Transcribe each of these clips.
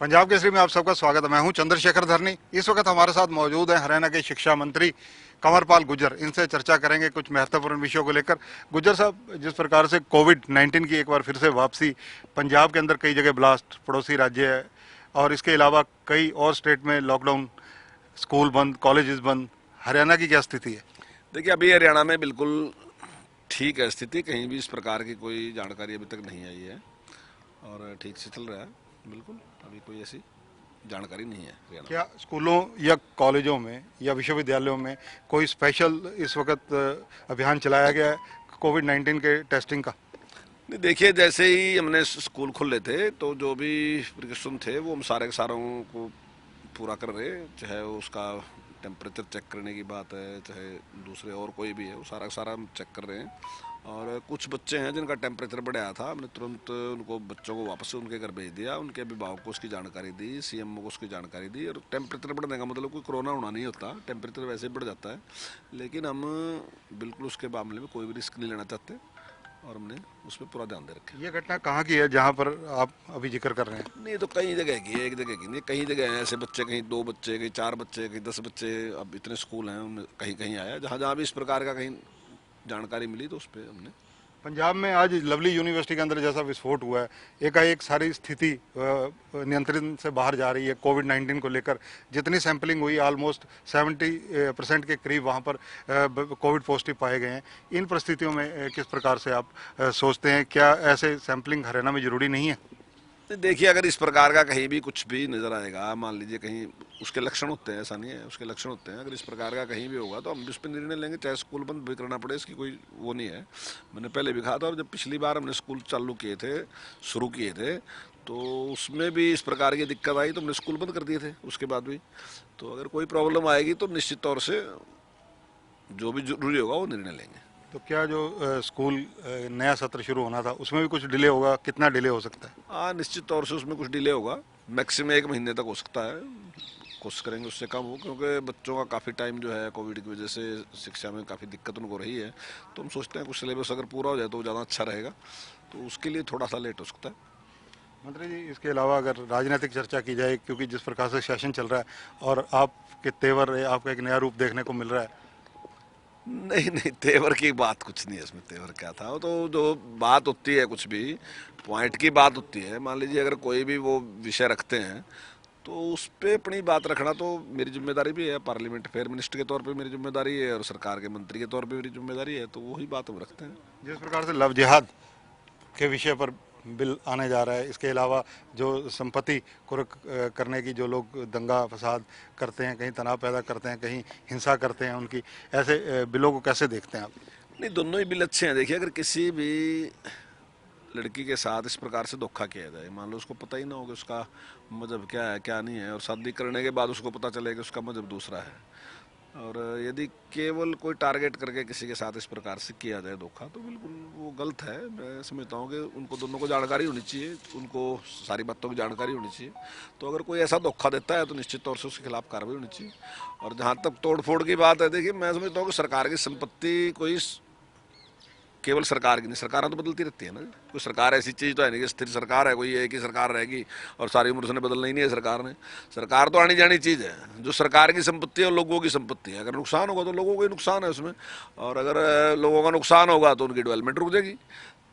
पंजाब केसरी में आप सबका स्वागत है। मैं हूं चंद्रशेखर धरनी। इस वक्त हमारे साथ मौजूद हैं हरियाणा के शिक्षा मंत्री कंवरपाल गुर्जर। इनसे चर्चा करेंगे कुछ महत्वपूर्ण विषयों को लेकर। गुर्जर साहब, जिस प्रकार से कोविड-19 की एक बार फिर से वापसी, पंजाब के अंदर कई जगह ब्लास्ट, पड़ोसी राज्य है, और इसके अलावा कई और स्टेट में लॉकडाउन, स्कूल बंद, कॉलेजेस बंद, हरियाणा की क्या स्थिति है? देखिए, अभी हरियाणा में बिल्कुल ठीक है स्थिति। कहीं भी इस प्रकार की कोई जानकारी अभी तक नहीं आई है और ठीक से चल रहा है। बिल्कुल अभी कोई ऐसी जानकारी नहीं है हरियाणा क्या स्कूलों या कॉलेजों में या विश्वविद्यालयों में कोई स्पेशल इस वक्त अभियान चलाया गया है कोविड-19 के टेस्टिंग का? में। नहीं, देखिए, जैसे ही हमने स्कूल खुले थे तो जो भी प्रिकॉशन थे वो हम सारे के सारों को पूरा कर रहे हैं। चाहे उसका टेम्परेचर चेक करने की बात है, चाहे दूसरे और कोई भी है, वो सारा का सारा हम चेक कर रहे हैं। और कुछ बच्चे हैं जिनका टेम्परेचर बढ़ा था, हमने तुरंत उनको बच्चों को वापस से उनके घर भेज दिया। उनके अभिभावक को उसकी जानकारी दी, सीएमओ को उसकी जानकारी दी। और टेम्परेचर बढ़ने का मतलब कोई कोरोना होना नहीं होता, टेम्परेचर वैसे ही बढ़ जाता है। लेकिन हम बिल्कुल उसके मामले में कोई भी रिस्क नहीं लेना चाहते और हमने उस पर पूरा ध्यान दे रखा है। ये घटना कहाँ की है जहाँ पर आप अभी जिक्र कर रहे हैं? नहीं, तो कई जगह की है, एक जगह की नहीं। कई जगह हैं ऐसे बच्चे, कहीं 2 बच्चे, कहीं 4 बच्चे, कहीं 10 बच्चे। अब इतने स्कूल हैं, उनमें कहीं कहीं आया। जहाँ जहाँ भी इस प्रकार का कहीं जानकारी मिली तो उस पर हमने। पंजाब में आज लवली यूनिवर्सिटी के अंदर जैसा विस्फोट हुआ है, एकाएक सारी स्थिति नियंत्रण से बाहर जा रही है कोविड-19 को लेकर। जितनी सैंपलिंग हुई, ऑलमोस्ट 70% के करीब वहाँ पर कोविड पॉजिटिव पाए गए हैं। इन परिस्थितियों में किस प्रकार से आप सोचते हैं, क्या ऐसे सैंपलिंग हरियाणा में जरूरी नहीं है? तो देखिए, अगर इस प्रकार का कहीं भी कुछ भी नज़र आएगा, मान लीजिए कहीं उसके लक्षण होते हैं, ऐसा नहीं है, उसके लक्षण होते हैं। अगर इस प्रकार का कहीं भी होगा तो हम इस पर निर्णय लेंगे, चाहे स्कूल बंद भी करना पड़े, इसकी कोई वो नहीं है। मैंने पहले भी कहा था, और जब पिछली बार हमने स्कूल चालू किए थे, शुरू किए थे, तो उसमें भी इस प्रकार की दिक्कत आई तो हमने स्कूल बंद कर दिए थे उसके बाद भी। तो अगर कोई प्रॉब्लम आएगी तो निश्चित तौर से जो भी जरूरी होगा वो निर्णय लेंगे। तो क्या जो स्कूल नया सत्र शुरू होना था उसमें भी कुछ डिले होगा? कितना डिले हो सकता है? हाँ, निश्चित तौर से उसमें कुछ डिले होगा। मैक्सिमम 1 महीने तक हो सकता है। कोशिश करेंगे उससे कम हो, क्योंकि बच्चों का काफ़ी टाइम जो है कोविड की वजह से शिक्षा में काफ़ी दिक्कत उनको रही है। तो हम सोचते हैं कुछ सिलेबस अगर पूरा हो जाए तो ज़्यादा अच्छा रहेगा। तो उसके लिए थोड़ा सा लेट हो सकता है। मंत्री जी, इसके अलावा अगर राजनीतिक चर्चा की जाए, क्योंकि जिस प्रकार से सेशन चल रहा है और आपके तेवर, आपका एक नया रूप देखने को मिल रहा है। नहीं नहीं, तेवर की बात कुछ नहीं है इसमें। तेवर क्या था, वो तो जो बात होती है, कुछ भी पॉइंट की बात होती है। मान लीजिए अगर कोई भी वो विषय रखते हैं तो उस पर अपनी बात रखना तो मेरी जिम्मेदारी भी है। पार्लियामेंट अफेयर मिनिस्टर के तौर पे मेरी जिम्मेदारी है और सरकार के मंत्री के तौर पे मेरी जिम्मेदारी है। तो वही बात हम रखते हैं। जिस प्रकार से लव जिहाद के विषय पर बिल आने जा रहा है, इसके अलावा जो संपत्ति कुर्क करने की जो लोग दंगा फसाद करते हैं, कहीं तनाव पैदा करते हैं, कहीं हिंसा करते हैं, उनकी ऐसे बिलों को कैसे देखते हैं आप? नहीं, दोनों ही बिल अच्छे हैं। देखिए, अगर किसी भी लड़की के साथ इस प्रकार से धोखा किया जाए, मान लो उसको पता ही ना हो कि उसका मजहब क्या है क्या नहीं है, और शादी करने के बाद उसको पता चले कि उसका मजहब दूसरा है, और यदि केवल कोई टारगेट करके किसी के साथ इस प्रकार से किया जाए धोखा, तो बिल्कुल वो गलत है। मैं समझता हूँ कि उनको दोनों को जानकारी होनी चाहिए, उनको सारी बातों की जानकारी होनी चाहिए। तो अगर कोई ऐसा धोखा देता है तो निश्चित तौर से उसके खिलाफ कार्रवाई होनी चाहिए। और जहाँ तक तोड़ फोड़ की बात है, देखिए, मैं समझता हूँ कि सरकार की संपत्ति कोई केवल सरकार की नहीं, सरकारें तो बदलती रहती है ना। कोई सरकार ऐसी चीज़ तो है नहीं कि स्थिर सरकार है, कोई एक ही सरकार रहेगी और सारी उम्र उसने बदलना ही नहीं है सरकार ने। सरकार तो आनी जानी चीज़ है। जो सरकार की संपत्ति है और लोगों की संपत्ति है। अगर नुकसान होगा तो लोगों को ही नुकसान है उसमें, और अगर लोगों का नुकसान होगा तो उनकी डेवलपमेंट रुक जाएगी।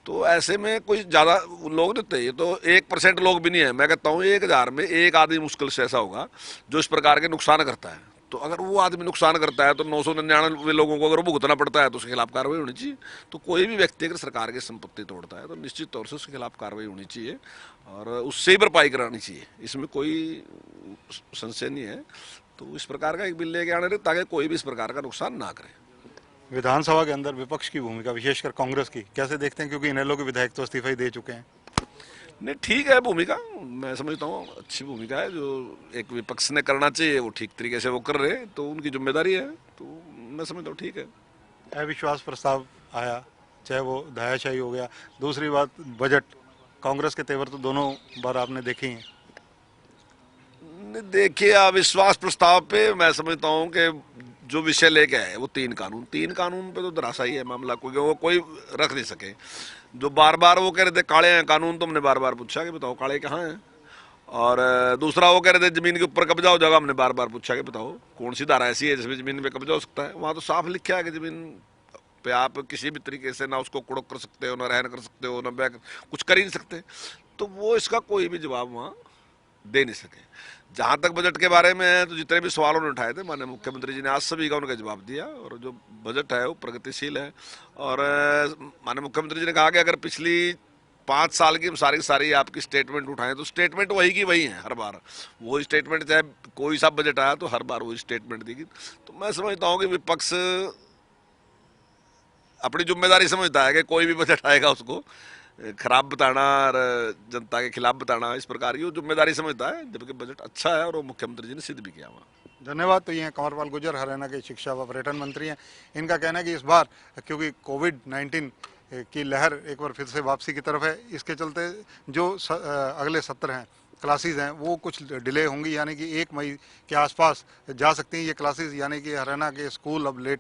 तो ऐसे में कोई ज़्यादा लोग देते हैं, तो 1% लोग भी नहीं है। मैं कहता हूँ 1000 में एक आदमी मुश्किल से ऐसा होगा जो इस प्रकार के नुकसान करता है। तो अगर वो आदमी नुकसान करता है तो 999 लोगों को अगर वो भुगतना पड़ता है तो उसके खिलाफ कार्रवाई होनी चाहिए। तो कोई भी व्यक्ति अगर सरकार की संपत्ति तोड़ता है तो निश्चित तौर से उसके खिलाफ कार्रवाई होनी चाहिए और उससे ही भरपाई करानी चाहिए। इसमें कोई संशय नहीं है। तो इस प्रकार का एक बिल लेके आने रहे ताकि कोई भी इस प्रकार का नुकसान ना करे। विधानसभा के अंदर विपक्ष की भूमिका, विशेषकर कांग्रेस की, कैसे देखते हैं? क्योंकि इनेलो के विधायक तो इस्तीफा ही दे चुके हैं। नहीं, ठीक है भूमिका, मैं समझता हूँ अच्छी भूमिका है। जो एक विपक्ष ने करना चाहिए वो ठीक तरीके से वो कर रहे हैं, तो उनकी जिम्मेदारी है। तो मैं समझता हूँ ठीक है। अविश्वास प्रस्ताव आया, चाहे वो दयाशाही हो गया। दूसरी बात, बजट, कांग्रेस के तेवर तो दोनों बार आपने देखे ही हैं। देखिए, अविश्वास प्रस्ताव पे मैं समझता हूँ कि जो विषय लेके आए वो 3 कानून पे तो धराशायी है मामला, क्योंकि वो कोई रख नहीं सके। जो बार बार वो कह रहे थे काले हैं कानून, तो हमने बार बार पूछा कि बताओ काले कहाँ हैं, और दूसरा वो कह रहे थे जमीन के ऊपर कब्जा हो जाएगा। हमने बार बार पूछा कि बताओ कौन सी धारा ऐसी है जिसमें जमीन पे कब्जा हो सकता है। वहाँ तो साफ लिखा है कि जमीन पे आप किसी भी तरीके से ना उसको कुड़क कर सकते हो, ना रहन कर सकते हो, ना बैक कुछ कर ही नहीं सकते। तो वो इसका कोई भी जवाब वहाँ दे नहीं सके। जहाँ तक बजट के बारे में है तो जितने भी सवाल उन्होंने उठाए थे माननीय मुख्यमंत्री जी ने आज सभी का उनका जवाब दिया। और जो बजट है वो प्रगतिशील है। और माननीय मुख्यमंत्री जी ने कहा कि अगर पिछली 5 साल की सारी सारी आपकी स्टेटमेंट उठाएं तो स्टेटमेंट वही की वही है। हर बार वही स्टेटमेंट, चाहे कोई सा बजट आया तो हर बार वही स्टेटमेंट देगी। तो मैं समझता हूँ कि विपक्ष अपनी जिम्मेदारी समझता है कि कोई भी बजट आएगा उसको खराब बताना और जनता के खिलाफ बताना, इस प्रकार की वो जिम्मेदारी समझता है। जबकि बजट अच्छा है और वो मुख्यमंत्री जी ने सिद्ध भी किया वहाँ। धन्यवाद। तो ये हैं कंवरपाल गुर्जर, हरियाणा के शिक्षा व पर्यटन मंत्री हैं। इनका कहना है कि इस बार क्योंकि कोविड-19 की लहर एक बार फिर से वापसी की तरफ है, इसके चलते जो अगले सत्र हैं, क्लासेस हैं, वो कुछ डिले होंगी, यानी कि 1 मई के आसपास जा सकती हैं ये क्लासेस, यानी कि हरियाणा के स्कूल अब लेट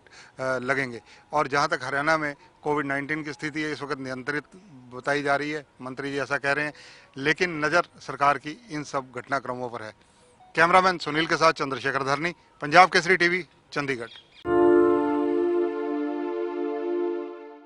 लगेंगे। और जहाँ तक हरियाणा में कोविड-19 की स्थिति है, इस वक्त नियंत्रित बताई जा रही है, मंत्री जी ऐसा कह रहे हैं, लेकिन नज़र सरकार की इन सब घटनाक्रमों पर है। कैमरामैन सुनील के साथ चंद्रशेखर धरनी, पंजाब केसरी टीवी, चंडीगढ़।